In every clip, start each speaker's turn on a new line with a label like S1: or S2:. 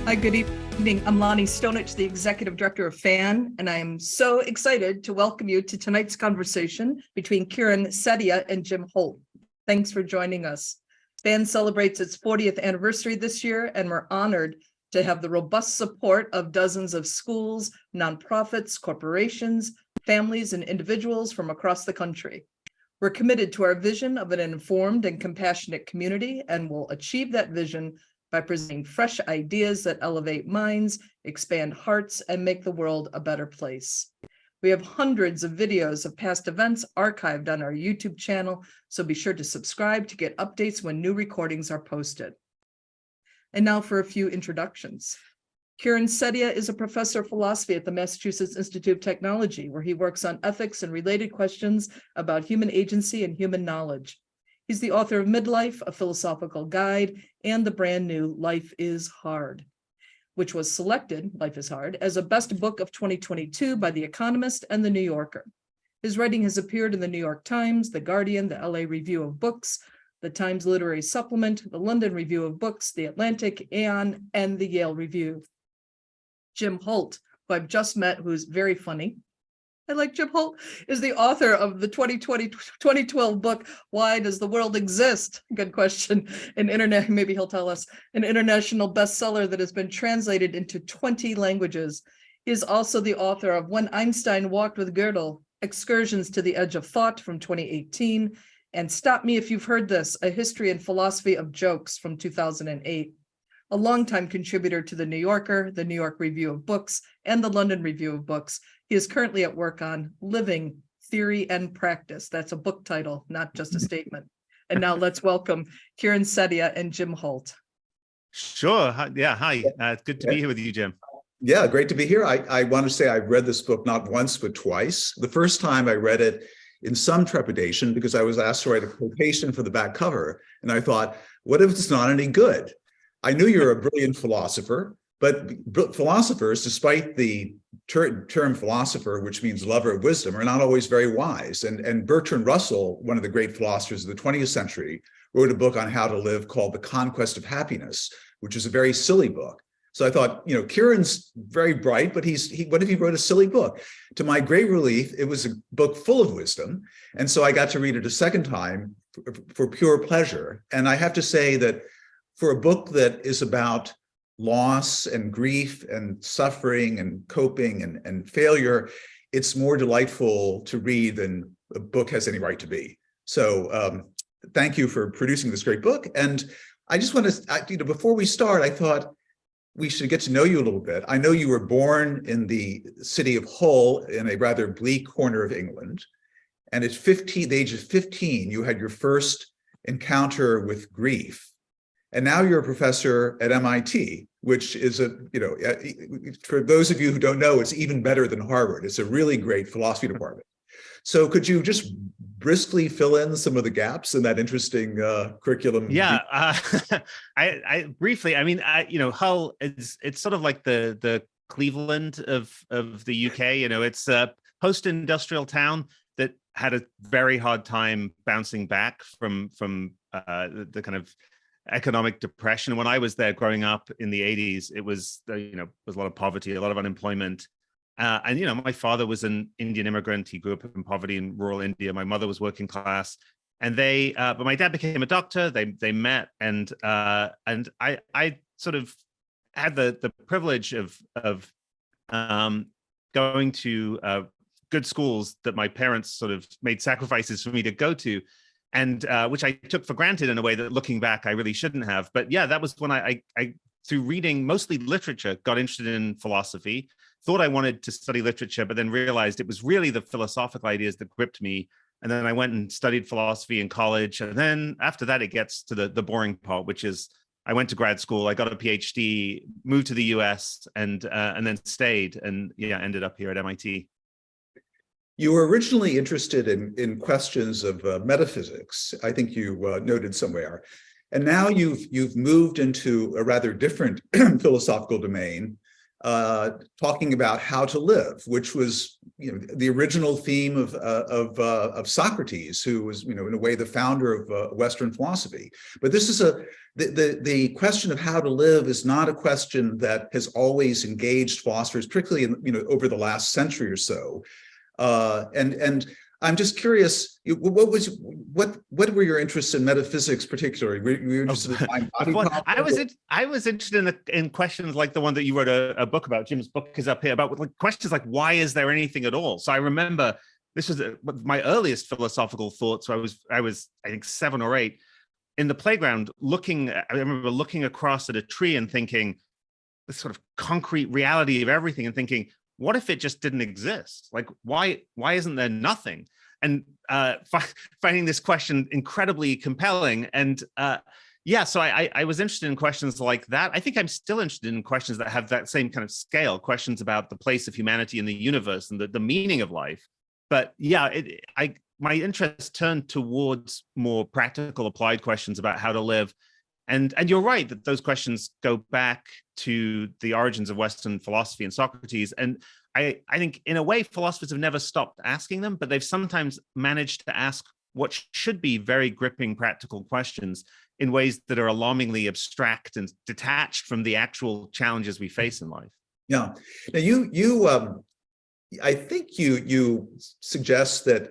S1: Hi, good evening. I'm Lonnie Stonich, the Executive Director of FAN, and I am so excited to welcome you to tonight's conversation between Kieran Setiya and Jim Holt. Thanks for joining us. FAN celebrates its 40th anniversary this year, and we're honored to have the robust support of dozens of schools, nonprofits, corporations, families, and individuals from across the country. We're committed to our vision of an informed and compassionate community, and will achieve that vision by presenting fresh ideas that elevate minds, expand hearts, and make the world a better place. We have hundreds of videos of past events archived on our YouTube channel, so be sure to subscribe to get updates when new recordings are posted. And now for a few introductions. Kieran Setiya is a professor of philosophy at the Massachusetts Institute of Technology, where he works on ethics and related questions about human agency and human knowledge. He's the author of Midlife, a philosophical guide, and the brand new Life is Hard, which was selected, Life is Hard, as a best book of 2022 by The Economist and The New Yorker. His writing has appeared in the New York Times, The Guardian, the LA Review of Books, the Times Literary Supplement, the London Review of Books, the Atlantic, Aeon, and the Yale Review. Jim Holt, who I've just met, who's very funny. I like Jim Holt, is the author of the 2012 book, Why Does the World Exist? Good question. Maybe he'll tell us, an international bestseller that has been translated into 20 languages. He is also the author of When Einstein Walked with Gödel, Excursions to the Edge of Thought from 2018, and Stop Me If You've Heard This, A History and Philosophy of Jokes from 2008. A longtime contributor to The New Yorker, the New York Review of Books, and the London Review of Books. He is currently at work on Living, Theory, and Practice. That's a book title, not just a statement. And now let's welcome Kieran Setiya and Jim Holt.
S2: Sure. Yeah. Hi. Good to be here with you, Jim.
S3: Yeah, great to be here. I want to say I've read this book not once, but twice. The first time I read it in some trepidation because I was asked to write a quotation for the back cover. And I thought, what if it's not any good? I knew you're a brilliant philosopher, but philosophers, despite the term philosopher, which means lover of wisdom, are not always very wise. And Bertrand Russell, one of the great philosophers of the 20th century, wrote a book on how to live called The Conquest of Happiness, which is a very silly book. So I thought, Kieran's very bright, but what if he wrote a silly book? To my great relief, it was a book full of wisdom. And so I got to read it a second time for pure pleasure. And I have to say that for a book that is about loss and grief and suffering and coping and failure, it's more delightful to read than a book has any right to be. So thank you for producing this great book. And I just want to, before we start, I thought we should get to know you a little bit. I know you were born in the city of Hull in a rather bleak corner of England. And at the age of 15, you had your first encounter with grief. And now you're a professor at MIT, which is for those of you who don't know, it's even better than Harvard. It's a really great philosophy department. So could you just briskly fill in some of the gaps in that interesting curriculum?
S2: Yeah, I briefly, Hull it's sort of like the Cleveland of the UK. It's a post-industrial town that had a very hard time bouncing back from the kind of economic depression. When I was there growing up in the 80s, it was, was a lot of poverty, a lot of unemployment. And my father was an Indian immigrant. He grew up in poverty in rural India. My mother was working class. And but my dad became a doctor. They met, and I sort of had the privilege of going to good schools that my parents sort of made sacrifices for me to go to, and which I took for granted in a way that, looking back, I really shouldn't have. But yeah, that was when I through reading mostly literature, got interested in philosophy, thought I wanted to study literature, but then realized it was really the philosophical ideas that gripped me. And then I went and studied philosophy in college. And then after that, it gets to the boring part, which is I went to grad school, I got a Ph.D., moved to the US, and then stayed, and ended up here at MIT.
S3: You were originally interested in questions of metaphysics, I think you noted somewhere, and now you've moved into a rather different philosophical domain, talking about how to live, which was, the original theme of Socrates, who was, in a way, the founder of Western philosophy. But this is the question of how to live is not a question that has always engaged philosophers, particularly over the last century or so. And I'm just curious, what were your interests in metaphysics, particularly? Were you interested in mind-body problems?
S2: I was interested in questions like the one that you wrote a book about. Jim's book is up here, about questions like, why is there anything at all? So I remember this was my earliest philosophical thoughts. So I was I think 7 or 8 in the playground I remember looking across at a tree and thinking this sort of concrete reality of everything, and thinking, what if it just didn't exist? Like, why isn't there nothing? And finding this question incredibly compelling. And so I was interested in questions like that. I think I'm still interested in questions that have that same kind of scale, questions about the place of humanity in the universe and the meaning of life. But my interest turned towards more practical, applied questions about how to live. And you're right that those questions go back to the origins of Western philosophy and Socrates. And I think in a way, philosophers have never stopped asking them, but they've sometimes managed to ask what should be very gripping, practical questions in ways that are alarmingly abstract and detached from the actual challenges we face in life.
S3: Yeah. Now I think you suggest that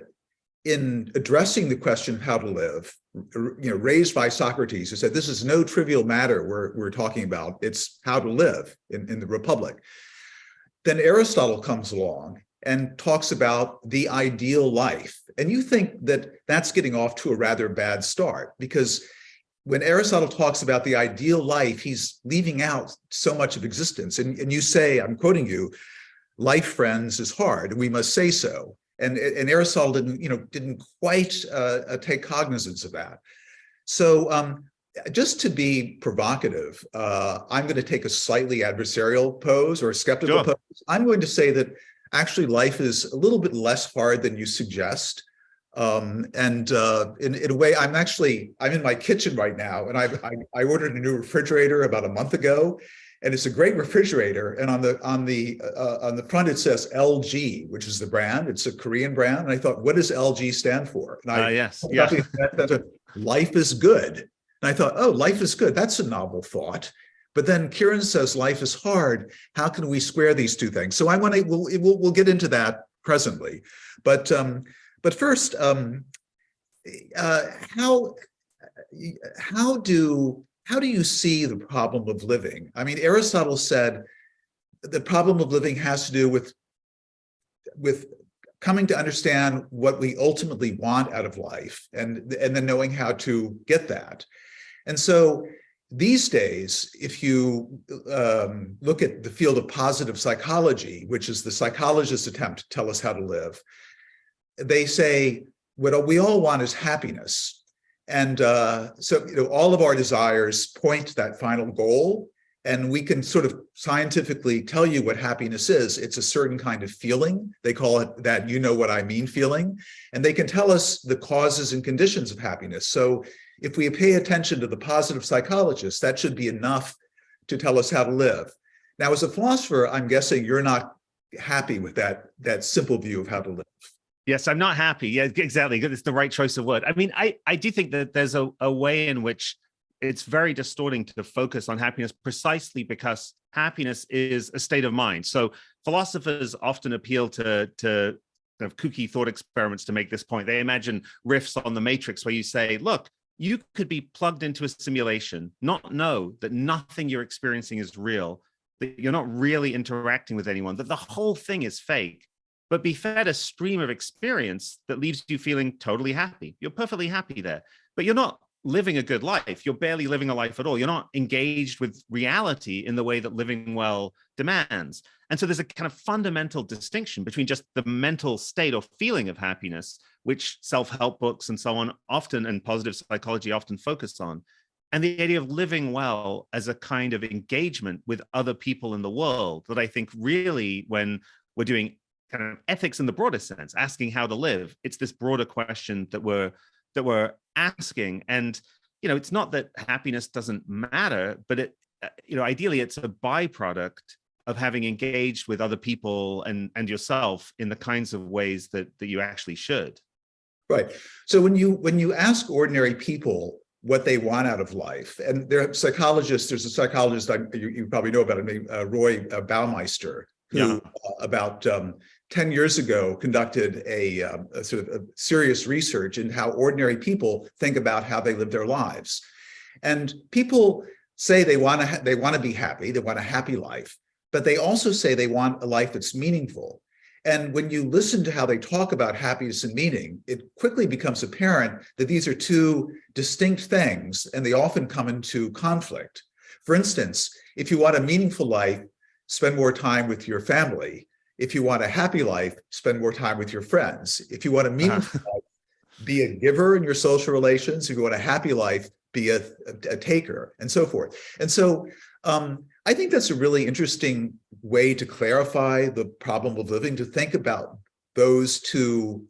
S3: in addressing the question of how to live, raised by Socrates, who said this is no trivial matter we're talking about, it's how to live in the Republic. Then Aristotle comes along and talks about the ideal life. And you think that that's getting off to a rather bad start, because when Aristotle talks about the ideal life, he's leaving out so much of existence. And you say, I'm quoting you, life, friends, is hard, and we must say so. And Aristotle didn't quite take cognizance of that. So just to be provocative, I'm going to take a slightly adversarial pose or a skeptical pose. I'm going to say that actually life is a little bit less hard than you suggest. In a way, I'm in my kitchen right now, and I ordered a new refrigerator about a month ago. And it's a great refrigerator, and on the front it says LG, which is the brand. It's a Korean brand, and I thought, what does LG stand for? And life is good. And I thought, oh, life is good. That's a novel thought. But then Kieran says life is hard. How can we square these two things? So we'll get into that presently. But first, how do you see the problem of living? I mean, Aristotle said the problem of living has to do with coming to understand what we ultimately want out of life, and then knowing how to get that. And so these days, if you look at the field of positive psychology, which is the psychologist's attempt to tell us how to live, they say what we all want is happiness. And so all of our desires point to that final goal, and we can sort of scientifically tell you what happiness is. It's a certain kind of feeling. They call it that "you know what I mean" feeling, and they can tell us the causes and conditions of happiness. So if we pay attention to the positive psychologist, that should be enough to tell us how to live. Now, as a philosopher, I'm guessing you're not happy with that simple view of how to live.
S2: Yes, I'm not happy. Yeah, exactly. It's the right choice of word. I mean, I do think that there's a way in which it's very distorting to focus on happiness, precisely because happiness is a state of mind. So philosophers often appeal to kind of kooky thought experiments to make this point. They imagine riffs on the Matrix where you say, look, you could be plugged into a simulation, not know that nothing you're experiencing is real, that you're not really interacting with anyone, that the whole thing is fake, but be fed a stream of experience that leaves you feeling totally happy. You're perfectly happy there, but you're not living a good life. You're barely living a life at all. You're not engaged with reality in the way that living well demands. And so there's a kind of fundamental distinction between just the mental state or feeling of happiness, which self-help books and so on often, and positive psychology often focus on, and the idea of living well as a kind of engagement with other people in the world that I think really, when we're doing kind of ethics in the broader sense, asking how to live, it's this broader question that we're asking. And it's not that happiness doesn't matter, but ideally it's a byproduct of having engaged with other people and yourself in the kinds of ways that you actually should.
S3: Right. So when you ask ordinary people what they want out of life, and there are psychologists, there's a psychologist you probably know about him named Roy Baumeister, who about 10 years ago conducted a sort of a serious research in how ordinary people think about how they live their lives. And people say they want to be happy, they want a happy life, but they also say they want a life that's meaningful. And when you listen to how they talk about happiness and meaning, it quickly becomes apparent that these are two distinct things, and they often come into conflict. For instance, if you want a meaningful life, spend more time with your family. If you want a happy life, spend more time with your friends. If you want a meaningful life, be a giver in your social relations. If you want a happy life, be a taker, and so forth. And so I think that's a really interesting way to clarify the problem of living, to think about those two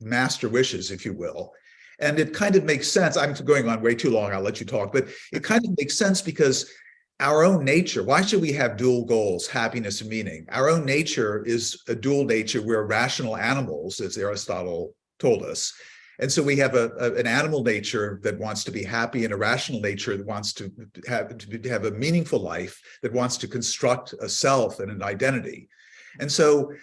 S3: master wishes, if you will. And it kind of makes sense. I'm going on way too long. I'll let you talk, but it kind of makes sense because our own nature, why should we have dual goals, happiness and meaning? Our own nature is a dual nature. We're rational animals, as Aristotle told us. And so we have an animal nature that wants to be happy, and a rational nature that wants to have a meaningful life, that wants to construct a self and an identity. And so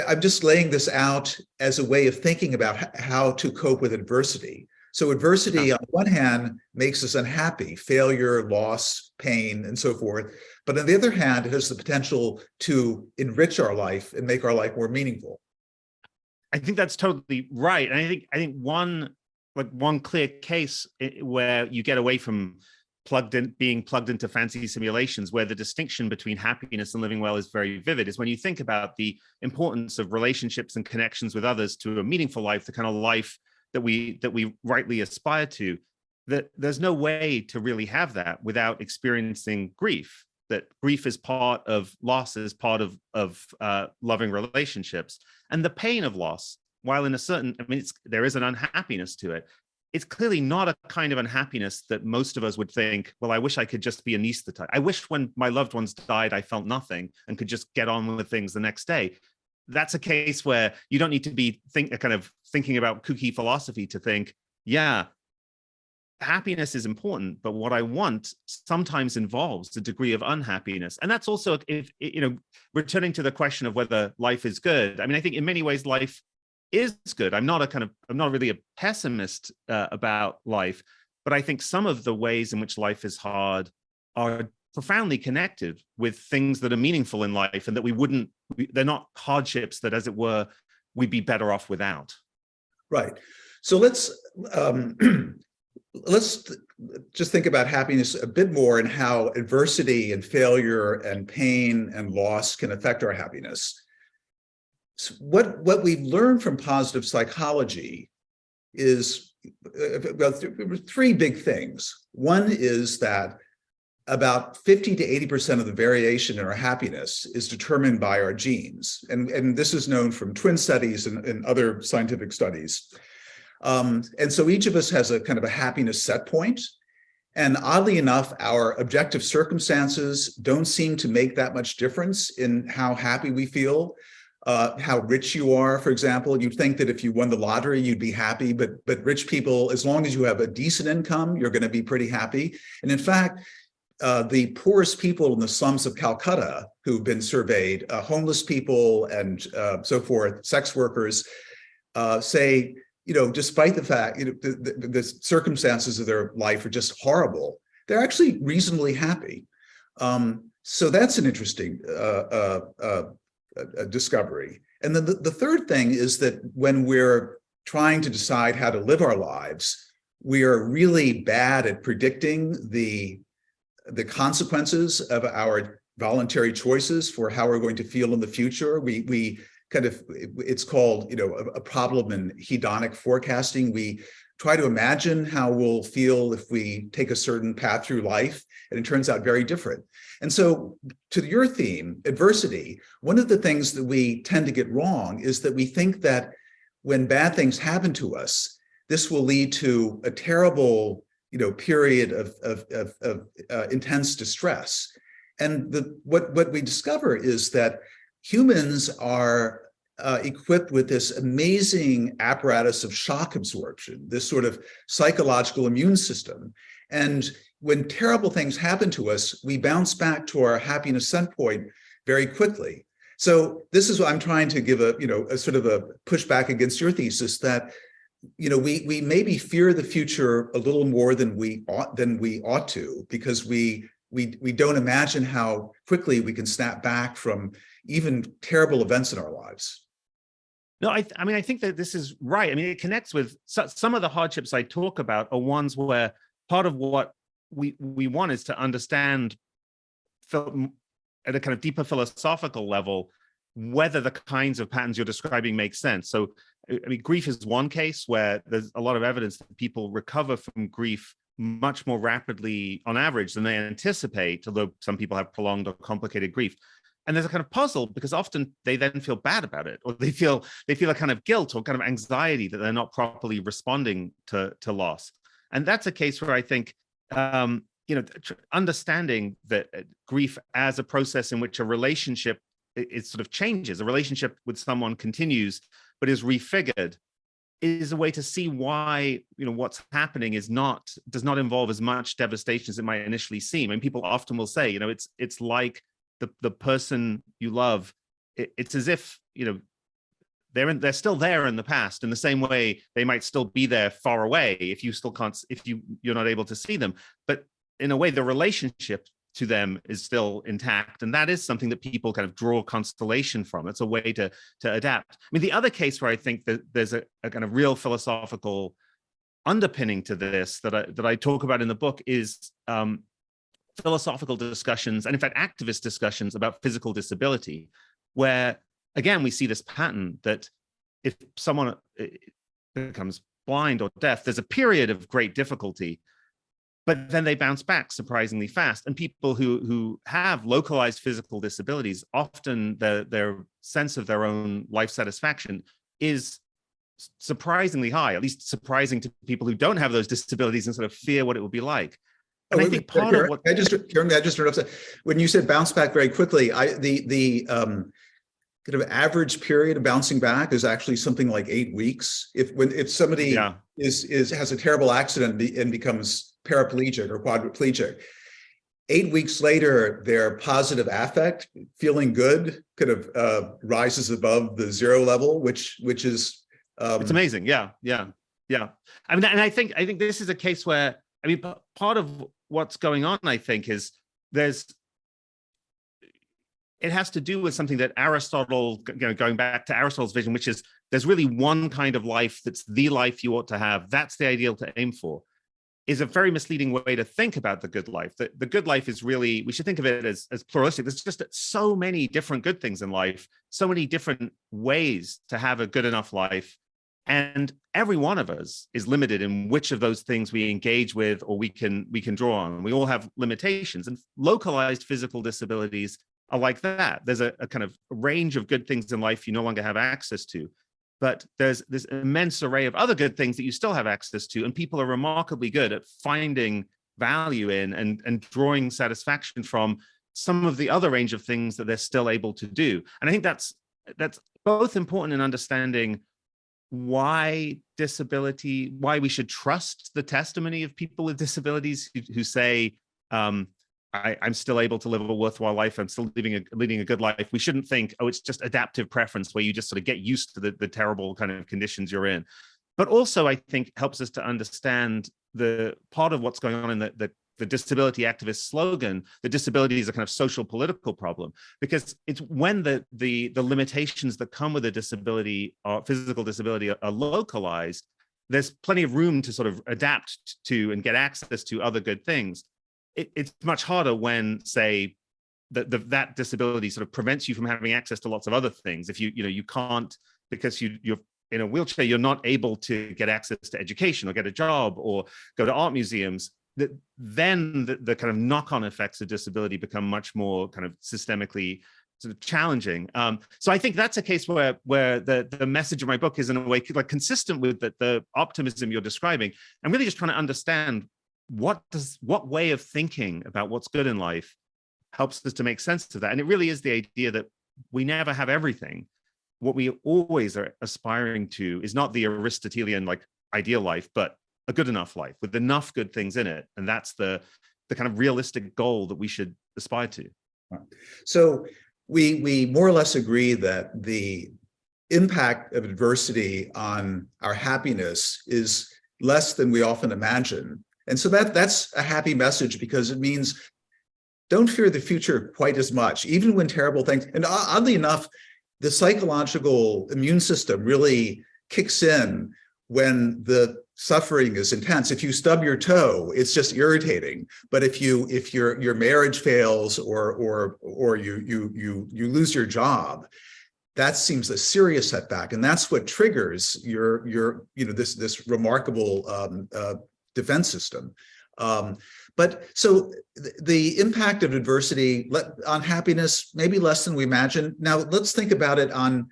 S3: I'm just laying this out as a way of thinking about how to cope with adversity. So adversity, on one hand, makes us unhappy, failure, loss, pain, and so forth. But on the other hand, it has the potential to enrich our life and make our life more meaningful.
S2: I think that's totally right. And I think one clear case where you get away from being plugged into fancy simulations, where the distinction between happiness and living well is very vivid, is when you think about the importance of relationships and connections with others to a meaningful life, the kind of life that we rightly aspire to. That there's no way to really have that without experiencing grief. That grief is part of loss, is part of loving relationships. And the pain of loss, while in a certain, there is an unhappiness to it. It's clearly not a kind of unhappiness that most of us would think, well, I wish I could just be anesthetized. I wish when my loved ones died, I felt nothing and could just get on with things the next day. That's a case where you don't need to be thinking about kooky philosophy to think, yeah, happiness is important, but what I want sometimes involves a degree of unhappiness. And that's also, if returning to the question of whether life is good. I think in many ways life is good. I'm not really a pessimist about life, but I think some of the ways in which life is hard are profoundly connected with things that are meaningful in life, and that they're not hardships that, as it were, we'd be better off without.
S3: Right. So let's just think about happiness a bit more, and how adversity and failure and pain and loss can affect our happiness. So what we've learned from positive psychology is three big things. One is that about 50 to 80% of the variation in our happiness is determined by our genes. And this is known from twin studies and other scientific studies. And so each of us has a kind of a happiness set point. And oddly enough, our objective circumstances don't seem to make that much difference in how happy we feel. How rich you are, for example, you'd think that if you won the lottery, you'd be happy, but rich people, as long as you have a decent income, you're going to be pretty happy. And in fact, the poorest people in the slums of Calcutta who've been surveyed, homeless people and so forth, sex workers, say, despite the fact, the circumstances of their life are just horrible, they're actually reasonably happy. So that's an interesting discovery. And then the third thing is that when we're trying to decide how to live our lives, we are really bad at predicting the consequences of our voluntary choices for how we're going to feel in the future. We kind of, it's called, a problem in hedonic forecasting. We try to imagine how we'll feel if we take a certain path through life, and it turns out very different. And so to your theme, adversity, one of the things that we tend to get wrong is that we think that when bad things happen to us, this will lead to a terrible, period of intense distress. And what we discover is that humans are equipped with this amazing apparatus of shock absorption, this sort of psychological immune system. And when terrible things happen to us, we bounce back to our happiness set point very quickly. So this is what I'm trying to give a sort of a pushback against your thesis that, we maybe fear the future a little more than we ought to, because we don't imagine how quickly we can snap back from even terrible events in our lives.
S2: No, I mean, I think that this is right. I mean, it connects with some of the hardships I talk about are ones where part of what we want is to understand at a kind of deeper philosophical level whether the kinds of patterns you're describing make sense. So, I mean, grief is one case where there's a lot of evidence that people recover from grief much more rapidly on average than they anticipate, although some people have prolonged or complicated grief. And there's a kind of puzzle because often they then feel bad about it, or they feel a kind of guilt or kind of anxiety that they're not properly responding to loss. And that's a case where I think, understanding that grief as a process in which a relationship it sort of changes, a relationship with someone continues, but is refigured, is a way to see why, what's happening does not involve as much devastation as it might initially seem. And people often will say, it's like the person you love, it's as if, they're still there in the past in the same way they might still be there far away if you're not able to see them. But in a way, the relationship to them is still intact. And that is something that people kind of draw constellation from. It's a way to adapt. I mean, the other case where I think that there's a kind of real philosophical underpinning to this that I talk about in the book is philosophical discussions, and in fact, activist discussions about physical disability, where, again, we see this pattern that if someone becomes blind or deaf, there's a period of great difficulty, but then they bounce back surprisingly fast. And people who have localized physical disabilities, often their sense of their own life satisfaction is surprisingly high, at least surprising to people who don't have those disabilities and sort of fear what it would be like. And I think part of what
S3: Kieran, I just heard upset when you said bounce back very quickly. The kind of average period of bouncing back is actually something like 8 weeks. If somebody has a terrible accident and becomes paraplegic or quadriplegic, 8 weeks later, their positive affect, feeling good, kind of rises above the 0 level, which is
S2: it's amazing. Yeah. I mean, and I think this is a case where, I mean, part of what's going on, I think, is it has to do with something that Aristotle, going back to Aristotle's vision, which is there's really one kind of life that's the life you ought to have. That's the ideal to aim for, is a very misleading way to think about the good life. The good life is really, we should think of it as pluralistic. There's just so many different good things in life, so many different ways to have a good enough life. And every one of us is limited in which of those things we engage with or we can draw on. We all have limitations, and localized physical disabilities are like that. There's a kind of range of good things in life you no longer have access to, but there's this immense array of other good things that you still have access to, and people are remarkably good at finding value in and drawing satisfaction from some of the other range of things that they're still able to do. And I think that's both important in understanding why we should trust the testimony of people with disabilities who say, I'm still able to live a worthwhile life. I'm still leading a good life. We shouldn't think, oh, it's just adaptive preference where you just sort of get used to the terrible kind of conditions you're in. But also, I think, helps us to understand the part of what's going on in the disability activist slogan, that disability is a kind of social political problem, because it's when the limitations that come with a disability or physical disability are localized, there's plenty of room to sort of adapt to and get access to other good things. It's much harder when, say, that disability sort of prevents you from having access to lots of other things. If you can't, because you're in a wheelchair, you're not able to get access to education or get a job or go to art museums. Then the kind of knock-on effects of disability become much more kind of systemically sort of challenging. So I think that's a case where the message of my book is in a way like consistent with the optimism you're describing. I'm really just trying to understand what way of thinking about what's good in life helps us to make sense of that. And it really is the idea that we never have everything. What we always are aspiring to is not the Aristotelian like ideal life, but a good enough life with enough good things in it. And that's the kind of realistic goal that we should aspire to.
S3: So we more or less agree that the impact of adversity on our happiness is less than we often imagine. And so that's a happy message, because it means don't fear the future quite as much, even when terrible things, and oddly enough, the psychological immune system really kicks in when the suffering is intense. If you stub your toe, it's just irritating. But if your marriage fails or you lose your job, that seems a serious setback, and that's what triggers your this remarkable defense system. But so the impact of adversity on happiness, maybe less than we imagine. Now let's think about it on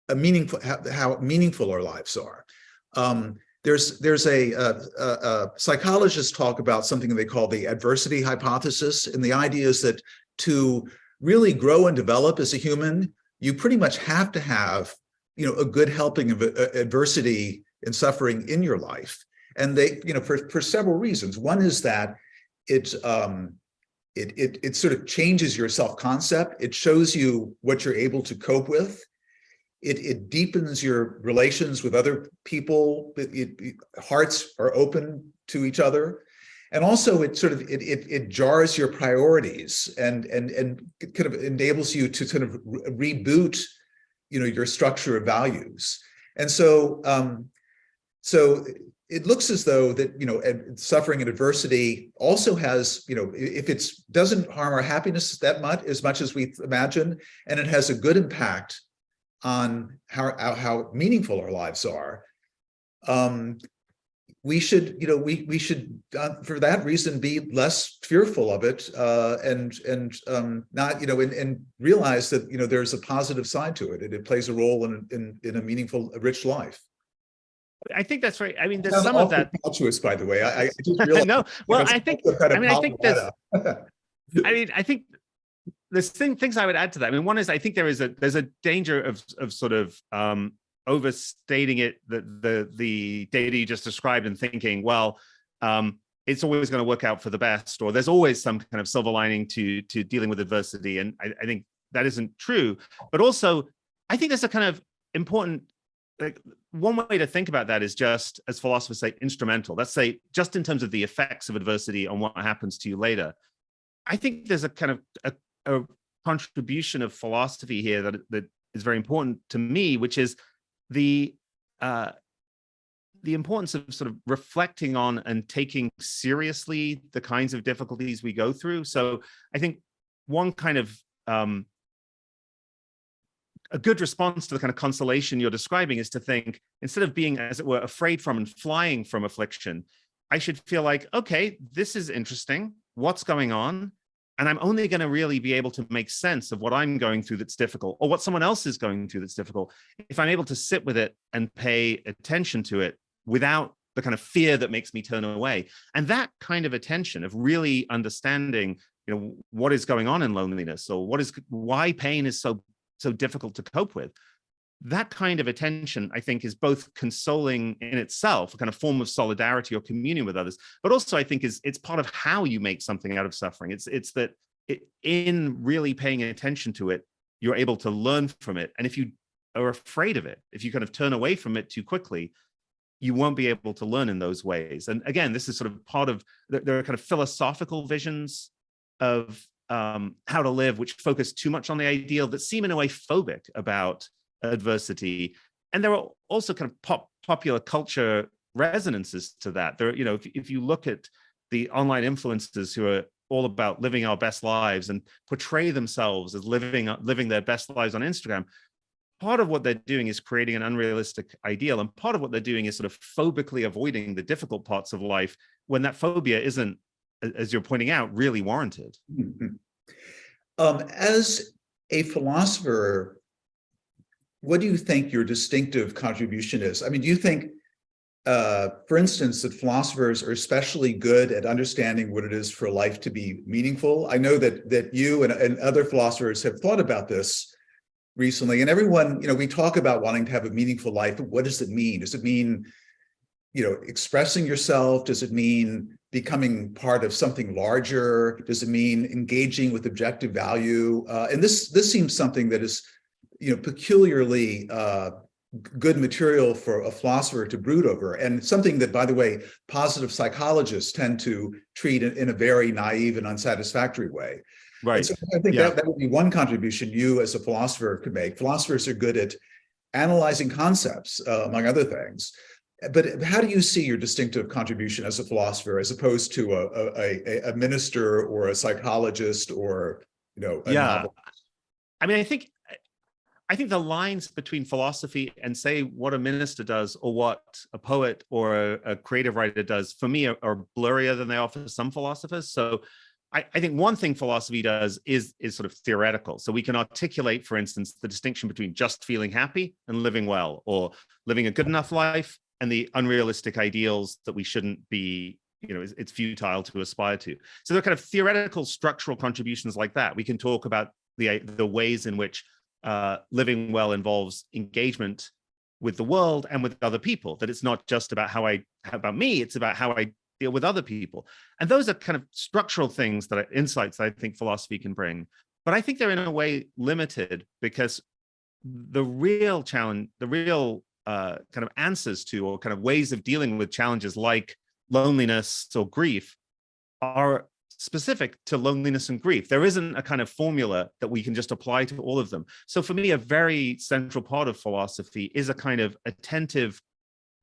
S3: a meaningful, how meaningful our lives are. There's a psychologists talk about something they call the adversity hypothesis, and the idea is that to really grow and develop as a human, you pretty much have to have a good helping of adversity and suffering in your life. And they, for several reasons. One is that it sort of changes your self-concept. It shows you what you're able to cope with. It deepens your relations with other people. Hearts are open to each other. And also it jars your priorities and kind of enables you to sort of reboot, your structure of values. And so, so it looks as though that, suffering and adversity also has, if it doesn't harm our happiness that much, as much as we imagine, and it has a good impact on how meaningful our lives are, we should, we should, for that reason, be less fearful of it, and not, and realize that, there's a positive side to it. It plays a role in a meaningful, rich life.
S2: I think that's right. I mean, there's some of that.
S3: Altruist, by the way. I just realized.
S2: No, well, I think there's. I think there's things I would add to that. I mean, one is I think there's a danger of sort of overstating it, the data you just described, and thinking, well, it's always going to work out for the best, or there's always some kind of silver lining to dealing with adversity. And I think that isn't true. But also, I think there's a kind of important, like, one way to think about that is just, as philosophers say, instrumental. Let's say just in terms of the effects of adversity on what happens to you later. I think there's a kind of a contribution of philosophy here that is very important to me, which is the importance of sort of reflecting on and taking seriously the kinds of difficulties we go through. So I think one kind of a good response to the kind of consolation you're describing is to think, instead of being, as it were, afraid from and flying from affliction, I should feel like, okay, this is interesting. What's going on? And I'm only going to really be able to make sense of what I'm going through that's difficult, or what someone else is going through that's difficult, if I'm able to sit with it and pay attention to it without the kind of fear that makes me turn away. And that kind of attention of really understanding, what is going on in loneliness, or why pain is so difficult to cope with. That kind of attention, I think, is both consoling in itself, a kind of form of solidarity or communion with others, but also I think it's part of how you make something out of suffering. It's that in really paying attention to it, you're able to learn from it. And if you are afraid of it, if you kind of turn away from it too quickly, you won't be able to learn in those ways. And again, this is sort of part of, there are kind of philosophical visions of how to live, which focus too much on the ideal, that seem in a way phobic about adversity. And there are also kind of popular culture resonances to that. There, if you look at the online influencers who are all about living our best lives and portray themselves as living their best lives on Instagram, part of what they're doing is creating an unrealistic ideal. And part of what they're doing is sort of phobically avoiding the difficult parts of life, when that phobia isn't, as you're pointing out, really warranted.
S3: Mm-hmm. As a philosopher, what do you think your distinctive contribution is? I mean, do you think for instance, that philosophers are especially good at understanding what it is for life to be meaningful. I know that you and other philosophers have thought about this recently, and everyone, we talk about wanting to have a meaningful life, but what does it mean? Does it mean, expressing yourself? Does it mean becoming part of something larger? Does it mean engaging with objective value? And this seems something that is, peculiarly good material for a philosopher to brood over, and something that, by the way, positive psychologists tend to treat in a very naive and unsatisfactory way.
S2: Right.
S3: And so I think that would be one contribution you as a philosopher could make. Philosophers are good at analyzing concepts, among other things. But how do you see your distinctive contribution as a philosopher, as opposed to a minister or a psychologist or a novelist?
S2: I mean, I think the lines between philosophy and, say, what a minister does or what a poet or a creative writer does, for me, are blurrier than they are for some philosophers. So I think one thing philosophy does is sort of theoretical. So we can articulate, for instance, the distinction between just feeling happy and living well, or living a good enough life and the unrealistic ideals that we shouldn't be, it's futile to aspire to. So there are kind of theoretical structural contributions like that. We can talk about the ways in which living well involves engagement with the world and with other people, that it's not just about about me, it's about how I deal with other people. And those are kind of structural things that are insights that I think philosophy can bring. But I think they're in a way limited, because the real challenge, the real kind of answers to, or kind of ways of dealing with challenges like loneliness or grief are specific to loneliness and grief. There isn't a kind of formula that we can just apply to all of them. So for me, a very central part of philosophy is a kind of attentive,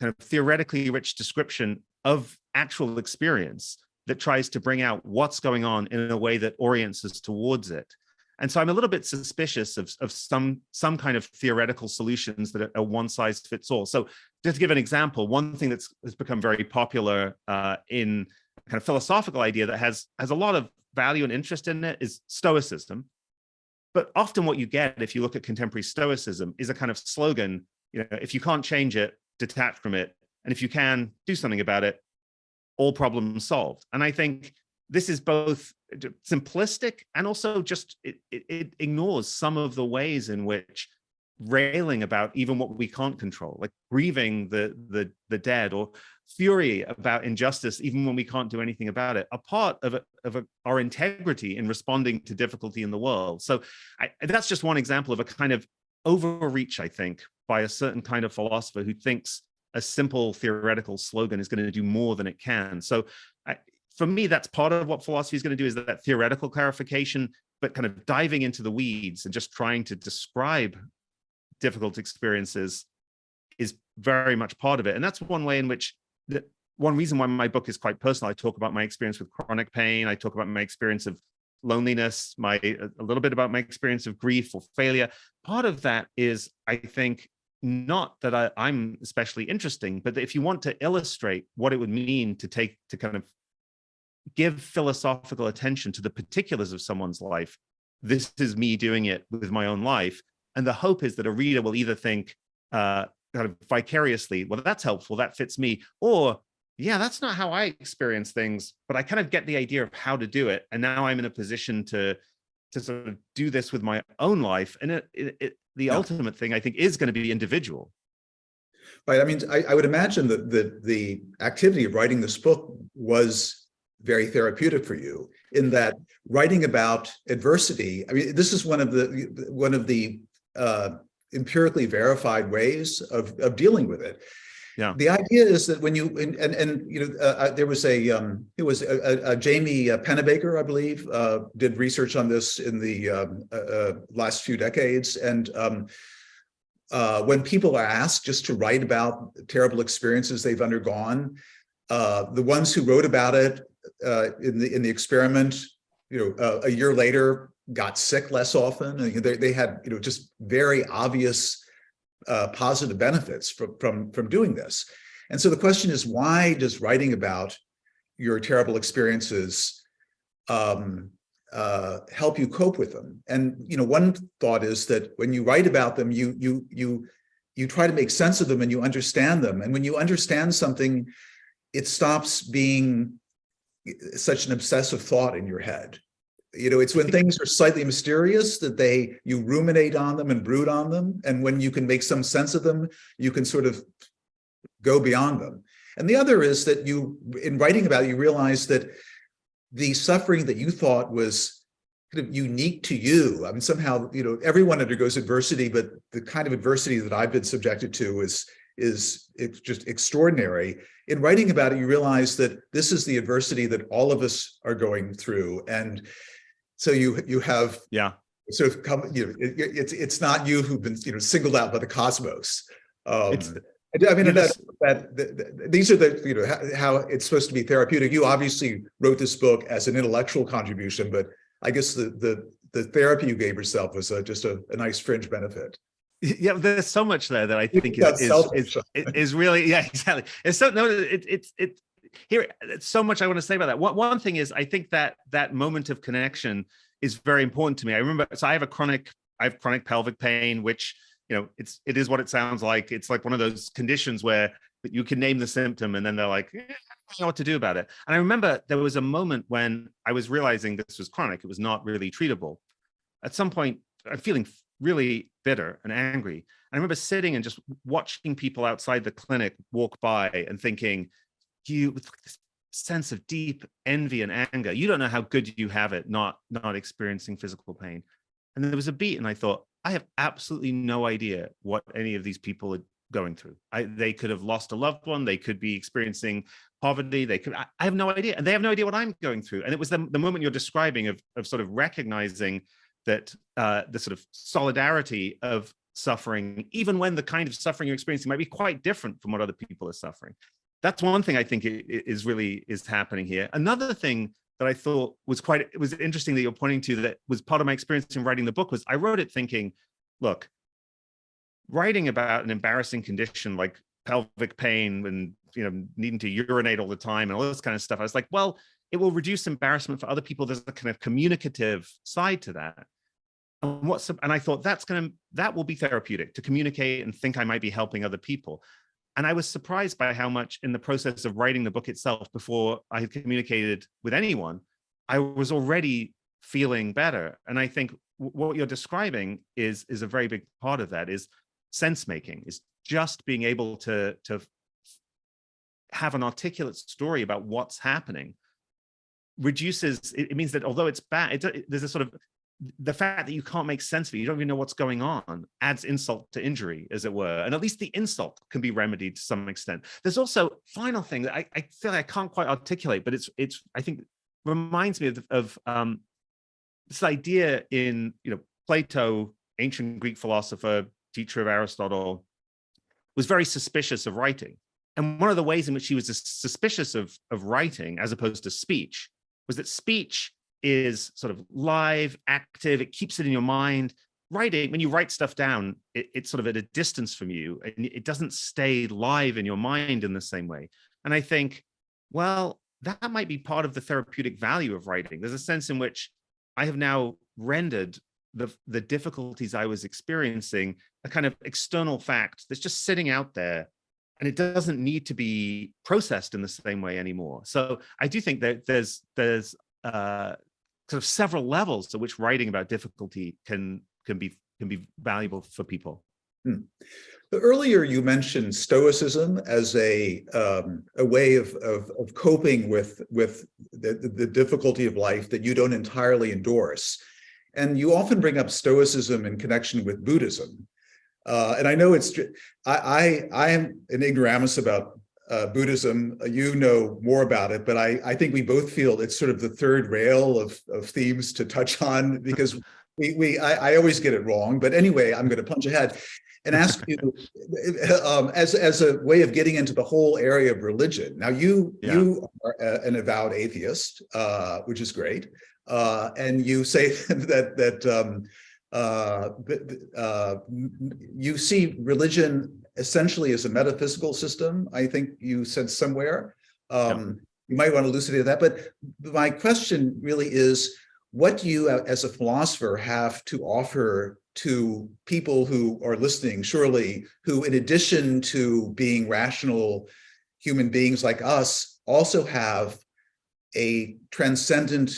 S2: kind of theoretically rich description of actual experience that tries to bring out what's going on in a way that orients us towards it. And so I'm a little bit suspicious of some kind of theoretical solutions that are one size fits all. So just to give an example, one thing that's has become very popular in kind of philosophical idea that has a lot of value and interest in it is Stoicism. But often what you get, if you look at contemporary Stoicism, is a kind of slogan, if you can't change it, detach from it. And if you can, do something about it, all problems solved. And I think this is both simplistic and also just, it ignores some of the ways in which railing about even what we can't control, like grieving the dead, or fury about injustice, even when we can't do anything about it, are part of our integrity in responding to difficulty in the world. So that's just one example of a kind of overreach, I think, by a certain kind of philosopher who thinks a simple theoretical slogan is going to do more than it can. So for me, that's part of what philosophy is going to do, is that theoretical clarification, but kind of diving into the weeds and just trying to describe difficult experiences is very much part of it. And that's one way in which, one reason why my book is quite personal. I talk about my experience with chronic pain. I talk about my experience of loneliness, a little bit about my experience of grief or failure. Part of that is, I think, not that I'm especially interesting, but that if you want to illustrate what it would mean to kind of give philosophical attention to the particulars of someone's life, this is me doing it with my own life. And the hope is that a reader will either think kind of vicariously, well, that's helpful, that fits me, or yeah, that's not how I experience things, but I kind of get the idea of how to do it. And now I'm in a position to sort of do this with my own life. And the ultimate thing, I think, is going to be individual.
S3: Right. I mean, I would imagine that the activity of writing this book was very therapeutic for you, in that writing about adversity. I mean, this is one of the empirically verified ways of dealing with it.
S2: Yeah.
S3: The idea is that when you there was a Jamie Pennebaker, I believe, did research on this in the last few decades, and when people are asked just to write about terrible experiences they've undergone, the ones who wrote about it in the experiment, a year later got sick less often. They had just very obvious positive benefits from doing this. And so the question is, why does writing about your terrible experiences help you cope with them? And one thought is that when you write about them, you you try to make sense of them and you understand them. And when you understand something, it stops being such an obsessive thought in your head. It's when things are slightly mysterious that you ruminate on them and brood on them. And when you can make some sense of them, you can sort of go beyond them. And the other is that in writing about it, you realize that the suffering that you thought was kind of unique to you. I mean, somehow, everyone undergoes adversity, but the kind of adversity that I've been subjected to is it's just extraordinary. In writing about it, you realize that this is the adversity that all of us are going through. And so you have sort of come, it's not you who've been singled out by the cosmos. These are how it's supposed to be therapeutic. You obviously wrote this book as an intellectual contribution, but I guess the therapy you gave yourself was just a nice fringe benefit.
S2: Yeah, there's so much there that I think is really, exactly. It's so it's so much I want to say about that. One thing is, I think that moment of connection is very important to me. I remember, so I have chronic pelvic pain, which it is what it sounds like. It's like one of those conditions where you can name the symptom and then they're like, I don't know what to do about it. And I remember there was a moment when I was realizing this was chronic. It was not really treatable. At some point, I'm feeling really bitter and angry. And I remember sitting and just watching people outside the clinic walk by and thinking, with this sense of deep envy and anger, you don't know how good you have it not experiencing physical pain. And then there was a beat and I thought, I have absolutely no idea what any of these people are going through. They could have lost a loved one. They could be experiencing poverty. I have no idea. And they have no idea what I'm going through. And it was the moment you're describing of sort of recognizing that the sort of solidarity of suffering, even when the kind of suffering you're experiencing might be quite different from what other people are suffering. That's one thing I think is happening here. Another thing that I thought it was interesting that you're pointing to, that was part of my experience in writing the book, was I wrote it thinking, look, writing about an embarrassing condition like pelvic pain and needing to urinate all the time and all this kind of stuff, I was like, well, it will reduce embarrassment for other people. There's a kind of communicative side to that. And I thought that will be therapeutic, to communicate and think I might be helping other people. And I was surprised by how much in the process of writing the book itself, before I had communicated with anyone, I was already feeling better. And I think what you're describing is a very big part of that, is sense making, is just being able to have an articulate story about what's happening. Reduces, it means that although it's bad, there's a sort of, the fact that you can't make sense of it, you don't even know what's going on, adds insult to injury, as it were. And at least the insult can be remedied to some extent. There's also final thing that I feel like I can't quite articulate, but it's I think reminds me of this idea in Plato, ancient Greek philosopher, teacher of Aristotle, was very suspicious of writing. And one of the ways in which he was suspicious of writing, as opposed to speech, was that speech is sort of live, active, it keeps it in your mind. Writing, when you write stuff down, it's sort of at a distance from you, and it doesn't stay live in your mind in the same way. And I think, well, that might be part of the therapeutic value of writing. There's a sense in which I have now rendered the difficulties I was experiencing a kind of external fact that's just sitting out there, and it doesn't need to be processed in the same way anymore. So I do think that there's sort of several levels to which writing about difficulty can be valuable for people.
S3: Earlier, you mentioned Stoicism as a way of coping with the difficulty of life that you don't entirely endorse, and you often bring up Stoicism in connection with Buddhism. And I know I am an ignoramus about Buddhism. You know more about it, but I think we both feel it's sort of the third rail of themes to touch on, because I always get it wrong. But anyway, I'm going to punch ahead and ask you, as a way of getting into the whole area of religion. Now, you are an avowed atheist, which is great, and you say that you see religion essentially as a metaphysical system. I think you said somewhere. You might want to elucidate that. But my question really is, what do you, as a philosopher, have to offer to people who are listening, surely, who in addition to being rational human beings like us, also have a transcendent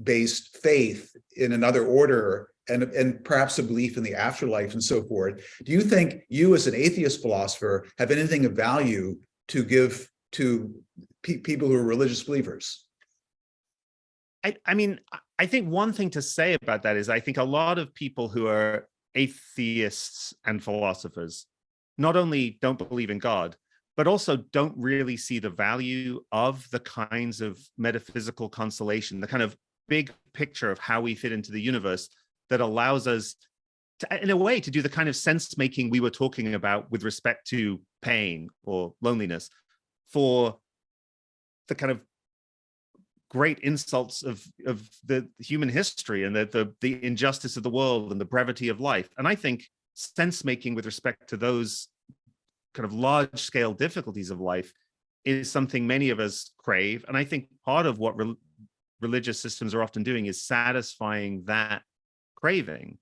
S3: based faith in another order and perhaps a belief in the afterlife and so forth. Do you think you as an atheist philosopher have anything of value to give to people who are religious believers?
S2: I mean, I think one thing to say about that is I think a lot of people who are atheists and philosophers not only don't believe in God, but also don't really see the value of the kinds of metaphysical consolation, the kind of big picture of how we fit into the universe that allows us to, in a way, to do the kind of sense making we were talking about with respect to pain or loneliness, for the kind of great insults of the human history and the injustice of the world and the brevity of life. And I think sense making with respect to those kind of large scale difficulties of life is something many of us crave. And I think part of what religious systems are often doing is satisfying that craving.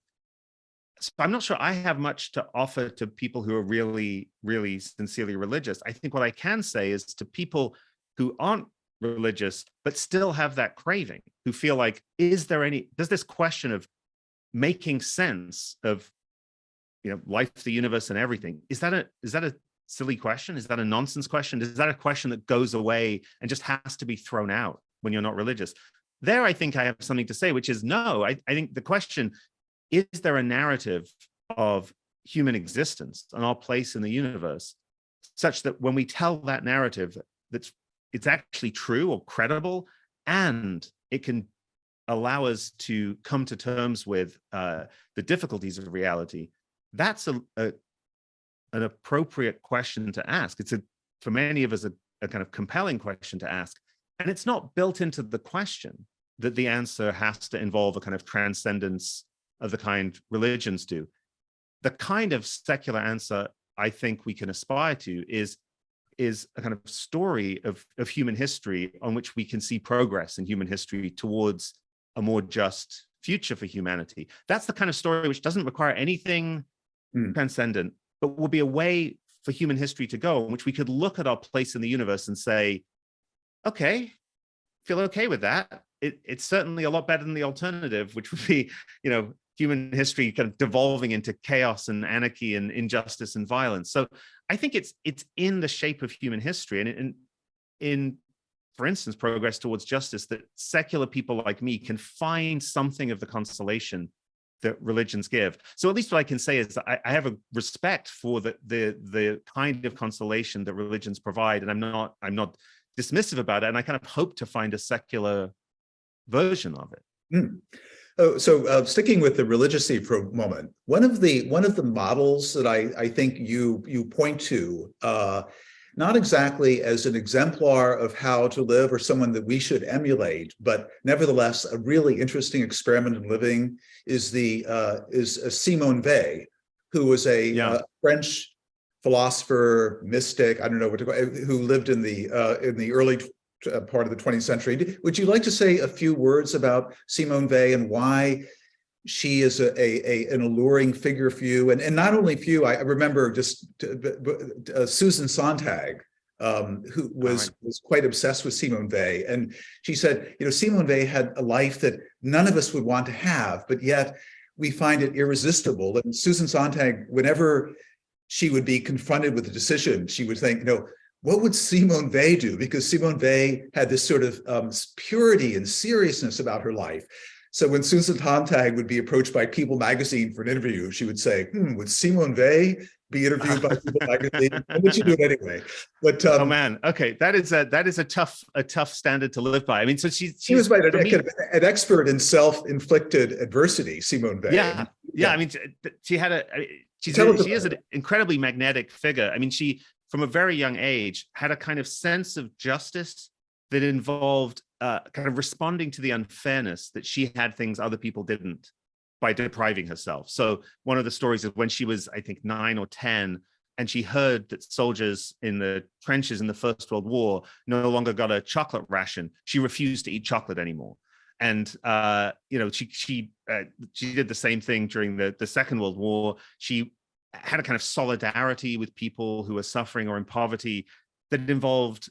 S2: So I'm not sure I have much to offer to people who are really, really sincerely religious. I think what I can say is to people who aren't religious, but still have that craving, who feel like, does this question of making sense of, life, the universe, and everything, is that a silly question? Is that a nonsense question? Is that a question that goes away and just has to be thrown out when you're not religious? There, I think I have something to say, which is no. I think the question, is there a narrative of human existence and our place in the universe, such that when we tell that narrative, it's actually true or credible, and it can allow us to come to terms with the difficulties of reality? That's an appropriate question to ask. It's for many of us a kind of compelling question to ask, and it's not built into the question that the answer has to involve a kind of transcendence of the kind religions do. The kind of secular answer I think we can aspire to is a kind of story of human history on which we can see progress in human history towards a more just future for humanity. That's the kind of story which doesn't require anything transcendent, but will be a way for human history to go, in which we could look at our place in the universe and say, okay, feel okay with that. It's certainly a lot better than the alternative, which would be, human history kind of devolving into chaos and anarchy and injustice and violence. So I think it's in the shape of human history, and in, for instance, progress towards justice, that secular people like me can find something of the consolation that religions give. So at least what I can say is I have a respect for the kind of consolation that religions provide, and I'm not dismissive about it, and I kind of hope to find a secular version of it.
S3: So sticking with the religiously for a moment, one of the models that I think you point to, not exactly as an exemplar of how to live or someone that we should emulate, but nevertheless a really interesting experiment in living, is Simone Weil, who was a French philosopher, mystic, I don't know what to call it, who lived in the early part of the 20th century. Would you like to say a few words about Simone Weil and why she is an alluring figure for you? And not only for you, I remember just Susan Sontag, who was quite obsessed with Simone Weil. And she said, Simone Weil had a life that none of us would want to have, but yet we find it irresistible. And Susan Sontag, whenever she would be confronted with a decision, she would think, what would Simone Weil do? Because Simone Weil had this sort of purity and seriousness about her life. So when Susan Sontag would be approached by People magazine for an interview, she would say, would Simone Weil be interviewed by People magazine? And would she do it anyway? But
S2: oh man, okay, that is a tough standard to live by. I mean, so she
S3: was an expert in self-inflicted adversity, Simone Weil.
S2: Yeah. I mean, she is an incredibly magnetic figure. I mean, she, from a very young age, had a kind of sense of justice that involved kind of responding to the unfairness that she had things other people didn't by depriving herself. So one of the stories is when she was, I think, 9 or 10, and she heard that soldiers in the trenches in the First World War no longer got a chocolate ration. She refused to eat chocolate anymore. And she did the same thing during the Second World War. She had a kind of solidarity with people who were suffering or in poverty that involved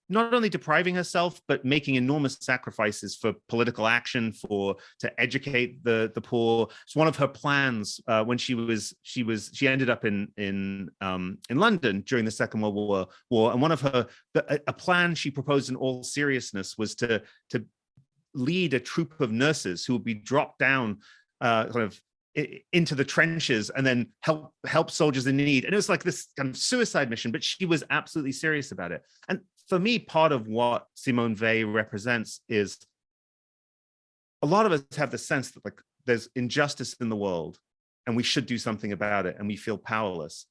S2: not only depriving herself, but making enormous sacrifices for political action, to educate the poor. It's one of her plans when she ended up in London during the Second World War, and one of a plan she proposed in all seriousness was to lead a troop of nurses who would be dropped down into the trenches and then help soldiers in need. And it was like this kind of suicide mission, but she was absolutely serious about it. And for me, part of what Simone Weil represents is a lot of us have the sense that like there's injustice in the world and we should do something about it, and we feel powerless.